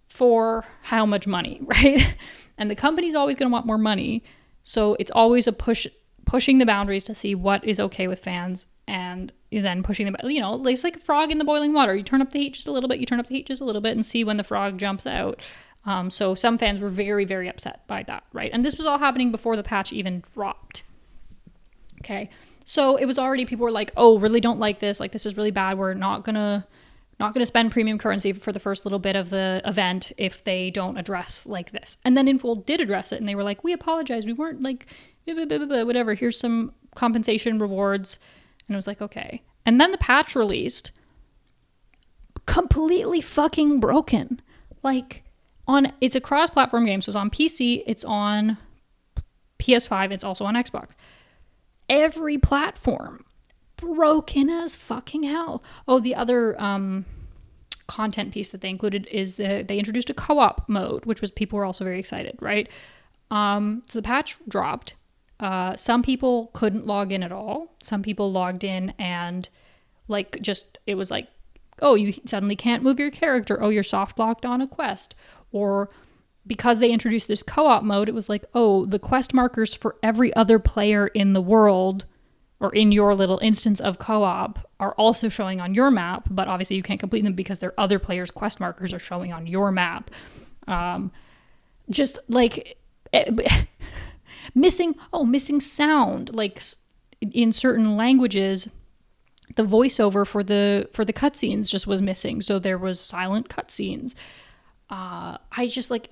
for how much money, right? And the company's always going to want more money. So it's always a pushing the boundaries to see what is okay with fans and then pushing them, it's like a frog in the boiling water. You turn up the heat just a little bit, and see when the frog jumps out. So some fans were very, very upset by that, right? And this was all happening before the patch even dropped. Okay. So it was already, people were like, oh, really don't like this. Like, this is really bad. We're not going to spend premium currency for the first little bit of the event if they don't address like this. And then Infold did address it, and they were like, we apologize. We weren't like, whatever. Here's some compensation rewards. And I was like, okay. And then the patch released, completely fucking broken. Like, it's a cross-platform game. So it's on PC, it's on PS5, it's also on Xbox. Every platform. Broken as fucking hell. Oh, the other content piece that they included is they introduced a co-op mode, which was people were also very excited, right? So the patch dropped. Some people couldn't log in at all. Some people logged in and like just it was like, oh, you suddenly can't move your character. Oh, you're soft locked on a quest. Or because they introduced this co-op mode, it was like, oh, the quest markers for every other player in the world or in your little instance of co-op are also showing on your map, but obviously you can't complete them because their other players' quest markers are showing on your map. Just like missing sound. Like in certain languages, the voiceover for the cutscenes just was missing, so there was silent cutscenes. I just like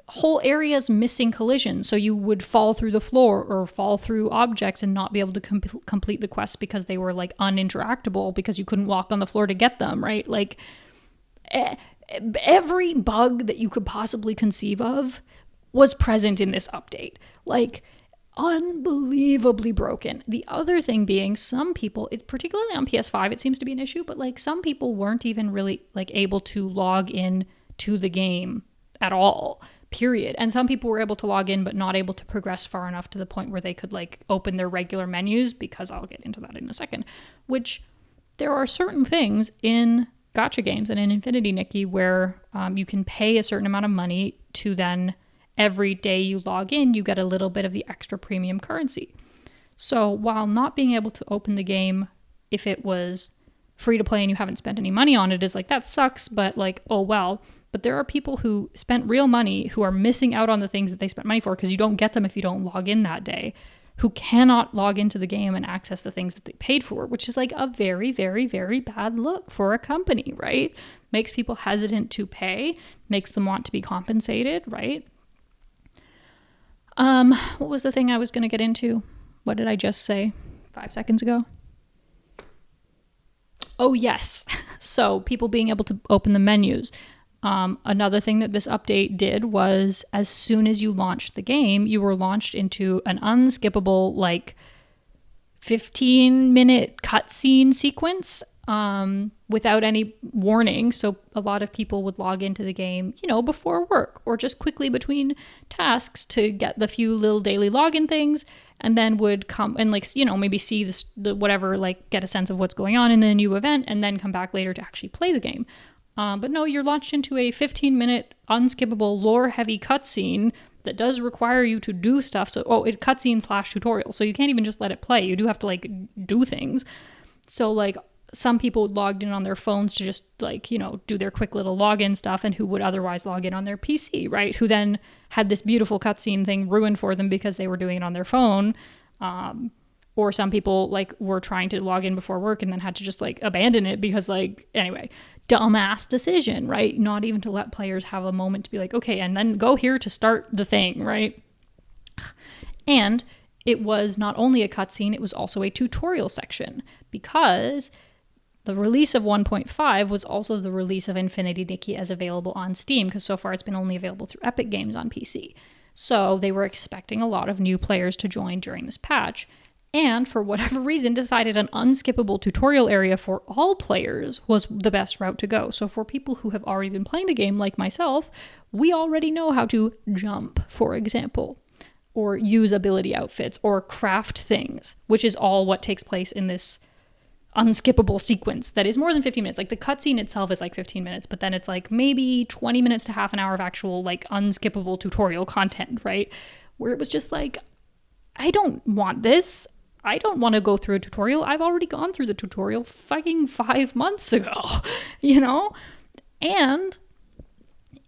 whole areas missing collisions, so you would fall through the floor or fall through objects and not be able to complete the quest because they were like uninteractable because you couldn't walk on the floor to get them, right? Like every bug that you could possibly conceive of was present in this update. Like unbelievably broken. The other thing being some people, it's particularly on PS5 it seems to be an issue, but like some people weren't even really like able to log in to the game at all, period. And some people were able to log in but not able to progress far enough to the point where they could like open their regular menus, because I'll get into that in a second. Which there are certain things in gacha games and in Infinity Nikki where you can pay a certain amount of money to then every day you log in, you get a little bit of the extra premium currency. So while not being able to open the game if it was free to play and you haven't spent any money on it is like, that sucks, but like, oh well. But there are people who spent real money who are missing out on the things that they spent money for because you don't get them if you don't log in that day, who cannot log into the game and access the things that they paid for, which is like a very, very, very bad look for a company, right? Makes people hesitant to pay, makes them want to be compensated, right? What was the thing I was going to get into? What did I just say 5 seconds ago? Oh, yes. So people being able to open the menus. Another thing that this update did was as soon as you launched the game, you were launched into an unskippable, like 15-minute cutscene sequence without any warning. So a lot of people would log into the game, you know, before work or just quickly between tasks to get the few little daily login things, and then would come and like, you know, maybe see the whatever, like get a sense of what's going on in the new event and then come back later to actually play the game. But no, you're launched into a 15-minute unskippable lore-heavy cutscene that does require you to do stuff. So, it cutscene / tutorial. So you can't even just let it play. You do have to like do things. So like some people logged in on their phones to just like, you know, do their quick little login stuff, and who would otherwise log in on their PC, right? Who then had this beautiful cutscene thing ruined for them because they were doing it on their phone. Or some people like were trying to log in before work and then had to just like abandon it because like, anyway, dumbass decision, right? Not even to let players have a moment to be like, okay, and then go here to start the thing, right? And it was not only a cutscene, it was also a tutorial section, because the release of 1.5 was also the release of Infinity Nikki as available on Steam, because so far it's been only available through Epic Games on PC. So they were expecting a lot of new players to join during this patch. And for whatever reason, decided an unskippable tutorial area for all players was the best route to go. So for people who have already been playing the game, like myself, we already know how to jump, for example, or use ability outfits, or craft things, which is all what takes place in this unskippable sequence that is more than 15 minutes. Like the cutscene itself is like 15 minutes, but then it's like maybe 20 minutes to half an hour of actual like unskippable tutorial content, right? Where it was just like, I don't want this. I don't want to go through a tutorial. I've already gone through the tutorial fucking 5 months ago, you know? And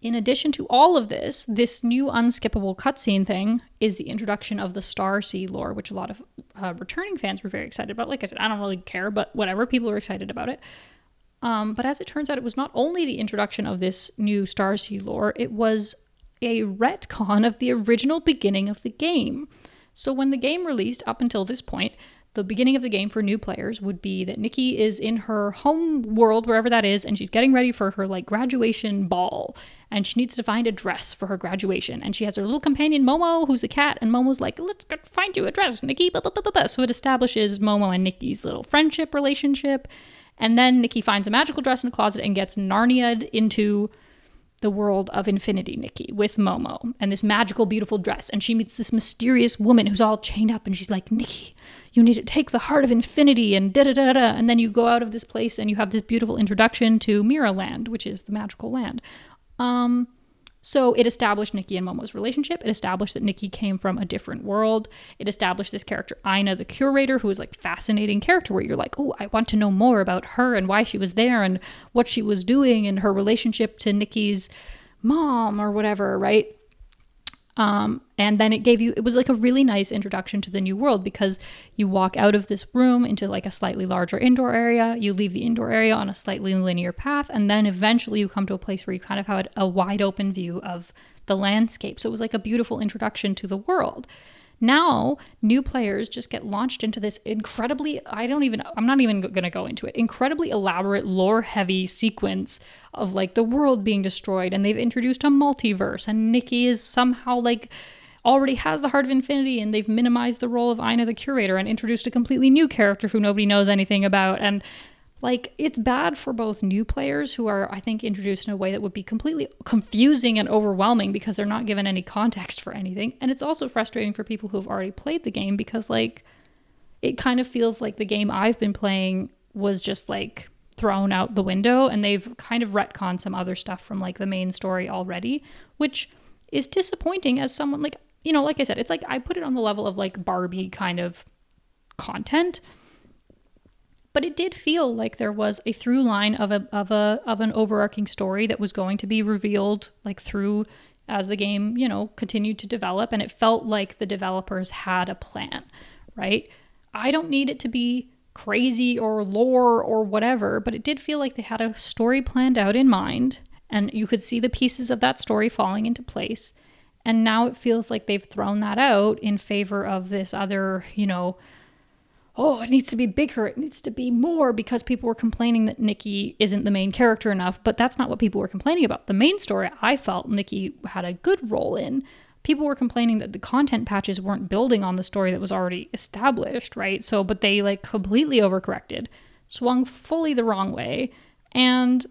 in addition to all of this, this new unskippable cutscene thing is the introduction of the Star Sea lore, which a lot of returning fans were very excited about. Like I said, I don't really care, but whatever, people are excited about it. But as it turns out, it was not only the introduction of this new Star Sea lore, it was a retcon of the original beginning of the game. So when the game released up until this point, the beginning of the game for new players would be that Nikki is in her home world, wherever that is, and she's getting ready for her like graduation ball, and she needs to find a dress for her graduation. And she has her little companion Momo, who's the cat, and Momo's like, let's go find you a dress, Nikki. Blah, blah, blah, blah. So it establishes Momo and Nikki's little friendship relationship. And then Nikki finds a magical dress in a closet and gets Narnia'd into the world of Infinity Nikki with Momo and this magical, beautiful dress. And she meets this mysterious woman who's all chained up, and she's like, Nikki, you need to take the heart of infinity and da-da-da-da. And then you go out of this place and you have this beautiful introduction to Mira Land, which is the magical land. So it established Nikki and Momo's relationship. It established that Nikki came from a different world. It established this character, Aina the Curator, who is like fascinating character where you're like, oh, I want to know more about her and why she was there and what she was doing and her relationship to Nikki's mom or whatever, right? And then it was like a really nice introduction to the new world, because you walk out of this room into like a slightly larger indoor area, you leave the indoor area on a slightly linear path, and then eventually you come to a place where you kind of have a wide open view of the landscape. So it was like a beautiful introduction to the world. Now, new players just get launched into this incredibly, I'm not even going to go into it, incredibly elaborate lore-heavy sequence of like the world being destroyed, and they've introduced a multiverse, and Nikki is somehow like already has the Heart of Infinity, and they've minimized the role of Aina the Curator and introduced a completely new character who nobody knows anything about. And like, it's bad for both new players who are, I think, introduced in a way that would be completely confusing and overwhelming because they're not given any context for anything. And it's also frustrating for people who have already played the game, because like, it kind of feels like the game I've been playing was just like thrown out the window, and they've kind of retconned some other stuff from like the main story already, which is disappointing as someone like, you know, like I said, it's like I put it on the level of like Barbie kind of content. But it did feel like there was a through line of an overarching story that was going to be revealed like through as the game, you know, continued to develop. And it felt like the developers had a plan, right? I don't need it to be crazy or lore or whatever, but it did feel like they had a story planned out in mind, and you could see the pieces of that story falling into place. And now it feels like they've thrown that out in favor of this other, you know, oh, it needs to be bigger, it needs to be more, because people were complaining that Nikki isn't the main character enough. But that's not what people were complaining about. The main story, I felt Nikki had a good role in. People were complaining that the content patches weren't building on the story that was already established, right? So, but they like completely overcorrected, swung fully the wrong way, and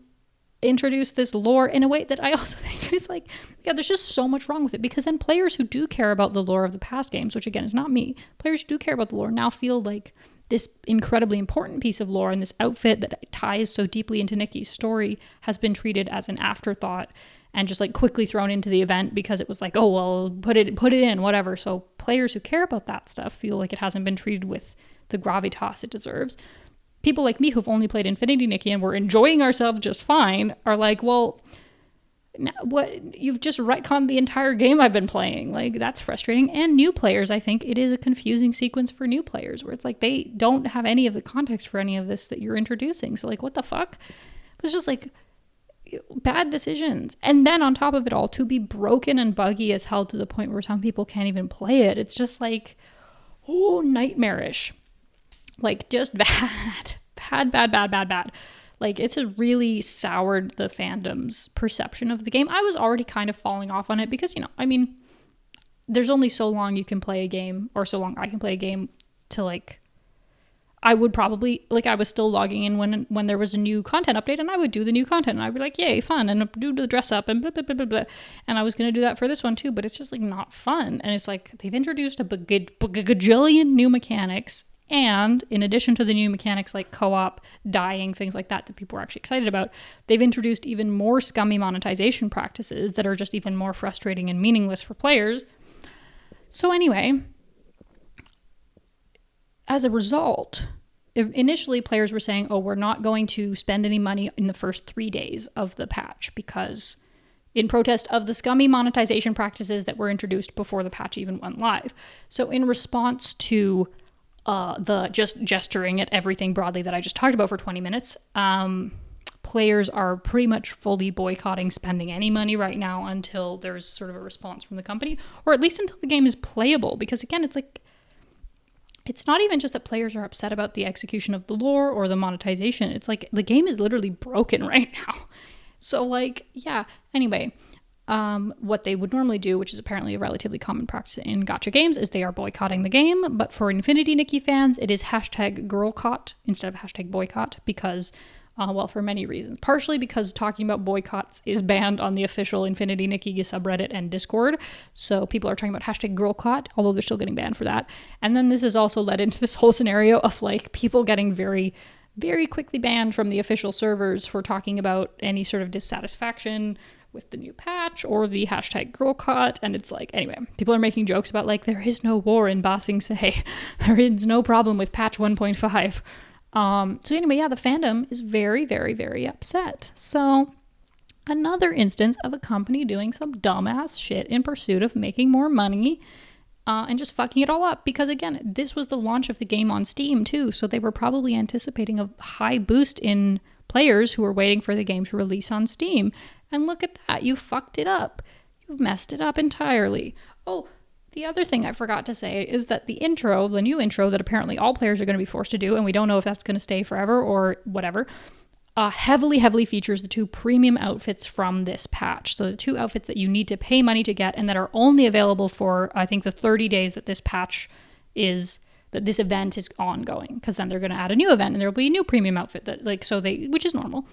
introduced this lore in a way that I also think is like, yeah, there's just so much wrong with it. Because then players who do care about the lore of the past games, which again is not me, players who do care about the lore now feel like this incredibly important piece of lore and this outfit that ties so deeply into Nikki's story has been treated as an afterthought and just like quickly thrown into the event because it was like, oh, well, put it in, whatever. So players who care about that stuff feel like it hasn't been treated with the gravitas it deserves. People like me who've only played Infinity Nikki and we're enjoying ourselves just fine are like, well, what, you've just retconned the entire game I've been playing. Like, that's frustrating. And new players, I think it is a confusing sequence for new players where it's like they don't have any of the context for any of this that you're introducing. So like, what the fuck? It was just like bad decisions. And then on top of it all, to be broken and buggy as hell to the point where some people can't even play it. It's just like, oh, nightmarish. Like, just bad. Bad. Like, it's really soured the fandom's perception of the game. I was already kind of falling off on it because, you know, I mean, there's only so long you can play a game, or so long I can play a game to, like, I would probably, like, I was still logging in when there was a new content update, and I would do the new content, and I'd be like, yay, fun, and do the dress up, and blah, blah, blah, blah, blah. And I was going to do that for this one, too, but it's just, like, not fun. And it's like, they've introduced a gajillion new mechanics. And in addition to the new mechanics like co-op, dying, things like that people are actually excited about, they've introduced even more scummy monetization practices that are just even more frustrating and meaningless for players. So anyway, as a result, initially players were saying, oh, we're not going to spend any money in the first 3 days of the patch because in protest of the scummy monetization practices that were introduced before the patch even went live. So in response to the just gesturing at everything broadly that I just talked about for 20 minutes, players are pretty much fully boycotting spending any money right now until there's sort of a response from the company, or at least until the game is playable. Because again, it's like, it's not even just that players are upset about the execution of the lore or the monetization. It's like the game is literally broken right now. So like, yeah, anyway, what they would normally do, which is apparently a relatively common practice in gacha games, is they are boycotting the game. But for Infinity Nikki fans, it is hashtag Girlcott instead of hashtag boycott because, well, for many reasons. Partially because talking about boycotts is banned on the official Infinity Nikki subreddit and Discord. So people are talking about hashtag Girlcott, although they're still getting banned for that. And then this has also led into this whole scenario of like people getting very, very quickly banned from the official servers for talking about any sort of dissatisfaction with the new patch or the hashtag Girlcott. And it's like, anyway, people are making jokes about like, there is no war in Ba Sing Se. There is no problem with patch 1.5. So anyway, yeah, the fandom is very, very, very upset. So another instance of a company doing some dumbass shit in pursuit of making more money and just fucking it all up. Because again, this was the launch of the game on Steam too. So they were probably anticipating a high boost in players who were waiting for the game to release on Steam. And look at that. You fucked it up. You've messed it up entirely. Oh, the other thing I forgot to say is that the new intro that apparently all players are going to be forced to do, and we don't know if that's going to stay forever or whatever, heavily features the 2 premium outfits from this patch. So the 2 outfits that you need to pay money to get and that are only available for, I think, the 30 days that this patch is, that this event is ongoing. Because then they're going to add a new event and there will be a new premium outfit that, like, so they, which is normal.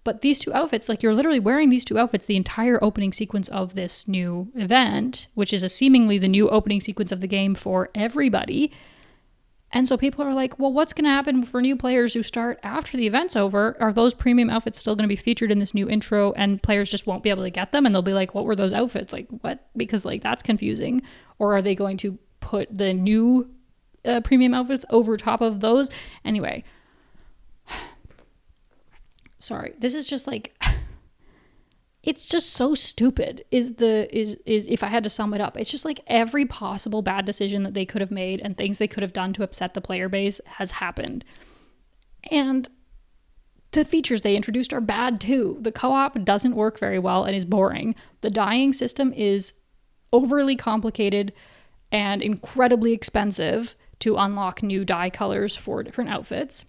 But these 2 outfits, like you're literally wearing these 2 outfits the entire opening sequence of this new event, which is seemingly the new opening sequence of the game for everybody. And so people are like, well, what's going to happen for new players who start after the event's over? Are those premium outfits still going to be featured in this new intro and players just won't be able to get them? And they'll be like, what were those outfits? Like, what? Because like that's confusing. Or are they going to put the new premium outfits over top of those? Anyway. Sorry, this is just like, it's just so stupid is if I had to sum it up. It's just like every possible bad decision that they could have made and things they could have done to upset the player base has happened. And the features they introduced are bad too. The co-op doesn't work very well and is boring. The dyeing system is overly complicated and incredibly expensive to unlock new dye colors for different outfits.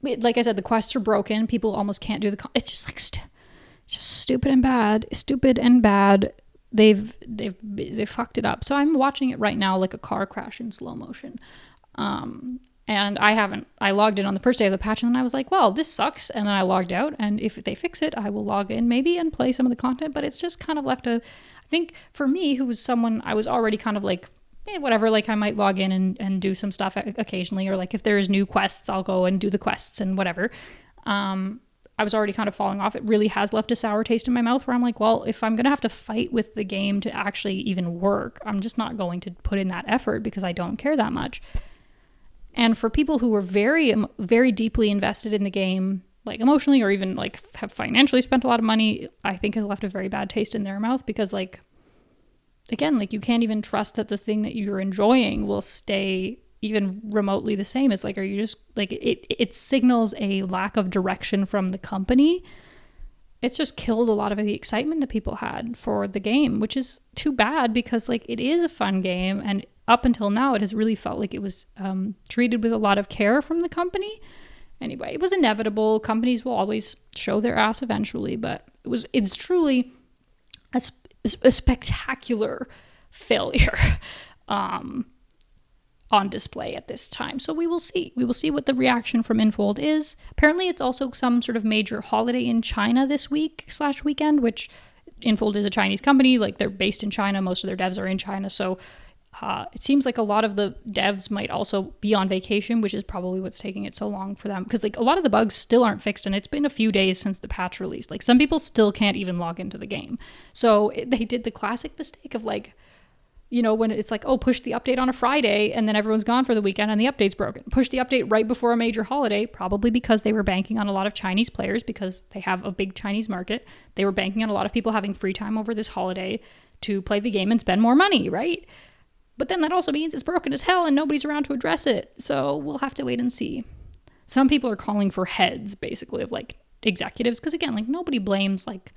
Like I said, the quests are broken. People almost can't do it's just like just stupid and bad. They've fucked it up. So I'm watching it right now like a car crash in slow motion. And I logged in on the first day of the patch and then I was like, well, this sucks. And then I logged out, and if they fix it, I will log in maybe and play some of the content. But it's just kind of left I think for me, who was someone I was already kind of like, whatever, like I might log in and do some stuff occasionally, or like if there's new quests, I'll go and do the quests and whatever. I was already kind of falling off. It really has left a sour taste in my mouth where I'm like, well, if I'm going to have to fight with the game to actually even work, I'm just not going to put in that effort because I don't care that much. And for people who were very, very deeply invested in the game, like emotionally or even like have financially spent a lot of money, I think it left a very bad taste in their mouth because like, again, like you can't even trust that the thing that you're enjoying will stay even remotely the same. It's like, are you just like, it signals a lack of direction from the company. It's just killed a lot of the excitement that people had for the game, which is too bad because like it is a fun game. And up until now, it has really felt like it was treated with a lot of care from the company. Anyway, it was inevitable. Companies will always show their ass eventually, but it's truly a spectacular failure on display at this time. So we will see. We will see what the reaction from Infold is. Apparently it's also some sort of major holiday in China this week/weekend, which Infold is a Chinese company. Like they're based in China. Most of their devs are in China. So it seems like a lot of the devs might also be on vacation, which is probably what's taking it so long for them. Because like a lot of the bugs still aren't fixed, and it's been a few days since the patch released. Like some people still can't even log into the game. So they did the classic mistake of like, you know, when it's like, oh, push the update on a Friday and then everyone's gone for the weekend and the update's broken. Push the update right before a major holiday, probably because they were banking on a lot of Chinese players because they have a big Chinese market. They were banking on a lot of people having free time over this holiday to play the game and spend more money, right? But then that also means it's broken as hell and nobody's around to address it. So we'll have to wait and see. Some people are calling for heads, basically, of like executives. Because again, like nobody blames like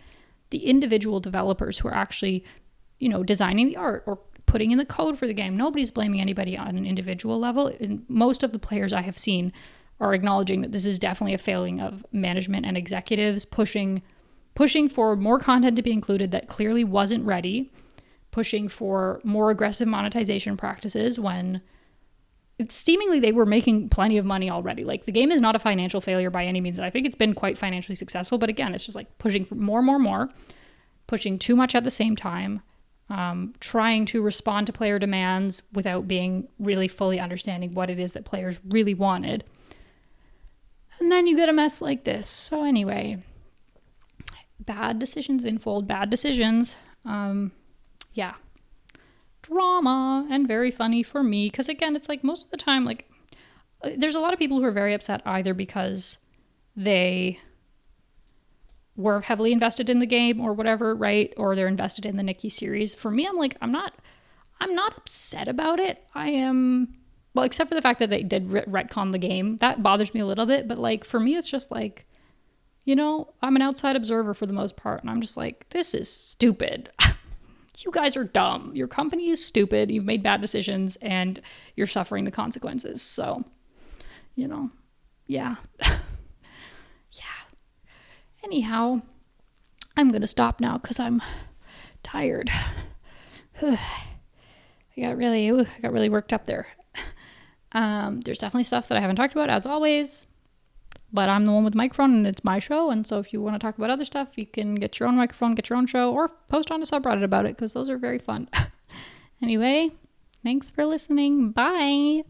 the individual developers who are actually, you know, designing the art or putting in the code for the game. Nobody's blaming anybody on an individual level. And most of the players I have seen are acknowledging that this is definitely a failing of management and executives pushing for more content to be included that clearly wasn't ready, pushing for more aggressive monetization practices when it's seemingly they were making plenty of money already. Like, the game is not a financial failure by any means, and I think it's been quite financially successful, but again, it's just like pushing for more, pushing too much at the same time, trying to respond to player demands without being really fully understanding what it is that players really wanted. And then you get a mess like this. So anyway, bad decisions unfold, bad decisions. Yeah. Drama, and very funny for me. Because again, it's like most of the time, like, there's a lot of people who are very upset either because they were heavily invested in the game or whatever, right? Or they're invested in the Nikki series. For me, I'm like, I'm not upset about it. I am, well, except for the fact that they did retcon the game. That bothers me a little bit. But like, for me, it's just like, you know, I'm an outside observer for the most part. And I'm just like, this is stupid. You guys are dumb. Your company is stupid. You've made bad decisions and you're suffering the consequences. So, you know, yeah. Anyhow, I'm going to stop now because I'm tired. I got really worked up there. There's definitely stuff that I haven't talked about, as always, but I'm the one with the microphone and it's my show. And so if you want to talk about other stuff, you can get your own microphone, get your own show, or post on a subreddit about it because those are very fun. Anyway, thanks for listening. Bye.